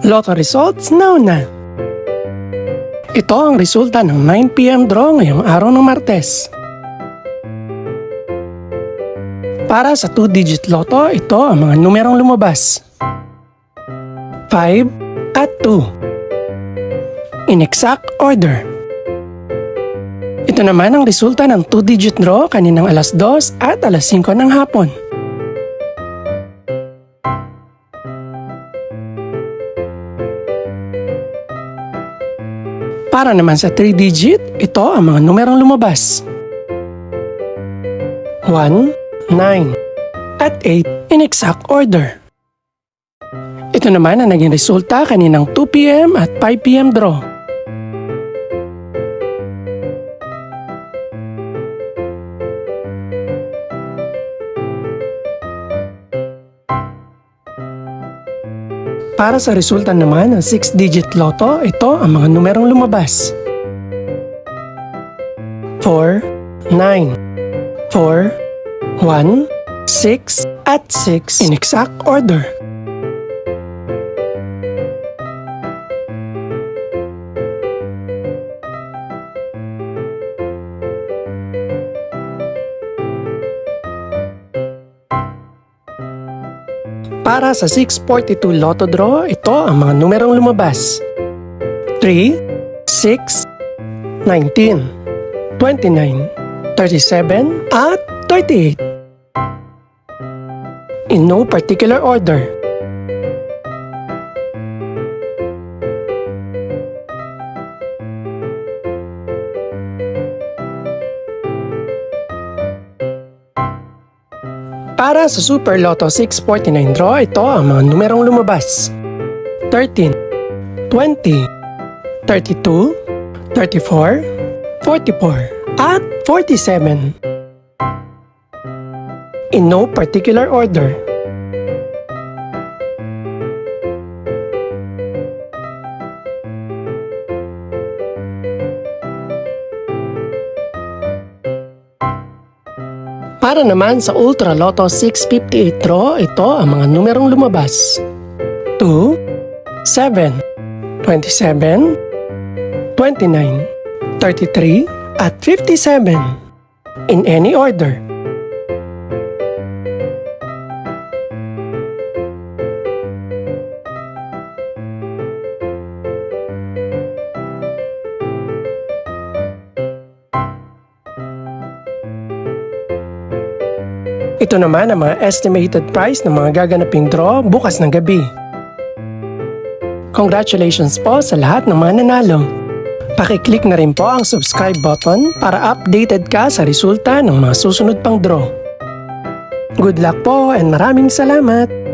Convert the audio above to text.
Lotto results now na! Ito ang resulta ng 9 PM draw ngayong araw ng Martes. Para sa 2-digit lotto, ito ang mga numerong lumabas. 5 at 2. In exact order. Ito naman ang resulta ng 2-digit draw kaninang alas 2 at alas 5 ng hapon. Para naman sa 3-digit, ito ang mga numerong lumabas. 1, 9, at 8 in exact order. Ito naman ang naging resulta kaninang 2 PM at 5 PM draw. Para sa resulta naman ng 6-digit lotto, ito ang mga numerong lumabas. 4, 9, 4, 1, 6, at 6 in exact order. Para sa 642 Lotto Draw, ito ang mga numerong lumabas. 3, 6, 19, 29, 37, at 38. In no particular order. Para sa Super Lotto 649 draw, ito ang mga numerong lumabas. 13, 20, 32, 34, 44, at 47. In no particular order. Para naman sa Ultra Lotto 658 draw, ito ang mga numerong lumabas. 2, 7, 27, 29, 33, at 57. In any order. Ito naman ang mga estimated price ng mga gaganaping draw bukas ng gabi. Congratulations po sa lahat ng mga nanalo. Pakiclick na rin po ang subscribe button para updated ka sa resulta ng mga susunod pang draw. Good luck po and maraming salamat!